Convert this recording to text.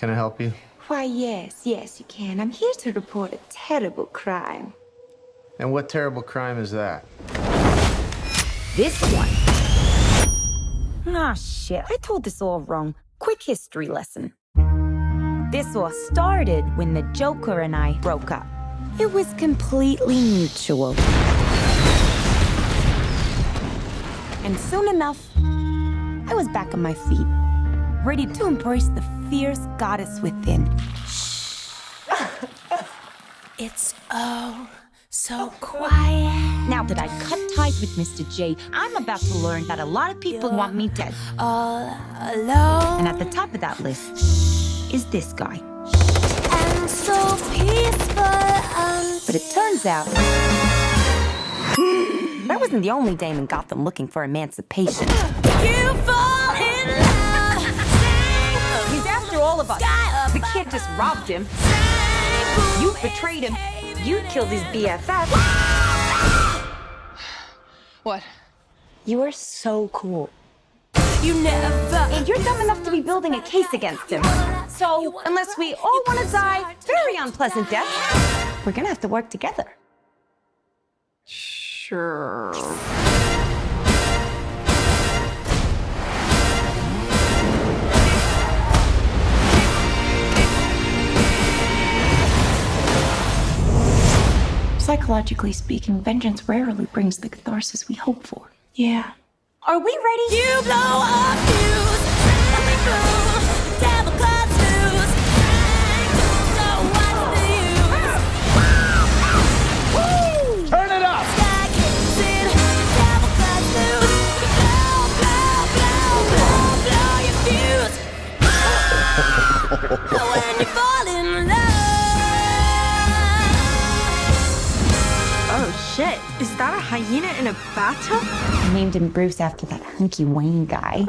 Can I help you? Why, yes, you can. I'm here to report a terrible crime. And what terrible crime is that? This one. Ah, shit. I told this all wrong. Quick history lesson. This all started when the Joker and I broke up. It was completely mutual. And soon enough, I was back on my feet, ready to embrace the fierce goddess within. It's so quiet. Now that I cut ties with Mr. J, I'm about to learn that a lot of people want me dead. All alone. And at the top of that list is this guy. And so peaceful. But it turns out that wasn't the only dame in Gotham looking for emancipation. You fall in love. He's after all of us. We can't just robbed him. You betrayed him. You killed his BFF. What? You are so cool. You never. And you're dumb enough to be building a case against him. So, unless we all want to die very unpleasant deaths, we're gonna have to work together. Sure. Psychologically speaking, vengeance rarely brings the catharsis we hope for. Yeah. Are we ready? You blow up fuse. Nothing through. Devil cuts loose. So what's the use? Woo! Turn it up! Sky kicks in. Devil cuts loose. Blow your fuse. When you fall in love. Oh shit! Is that a hyena in a bathtub? I named him Bruce after that hunky Wayne guy.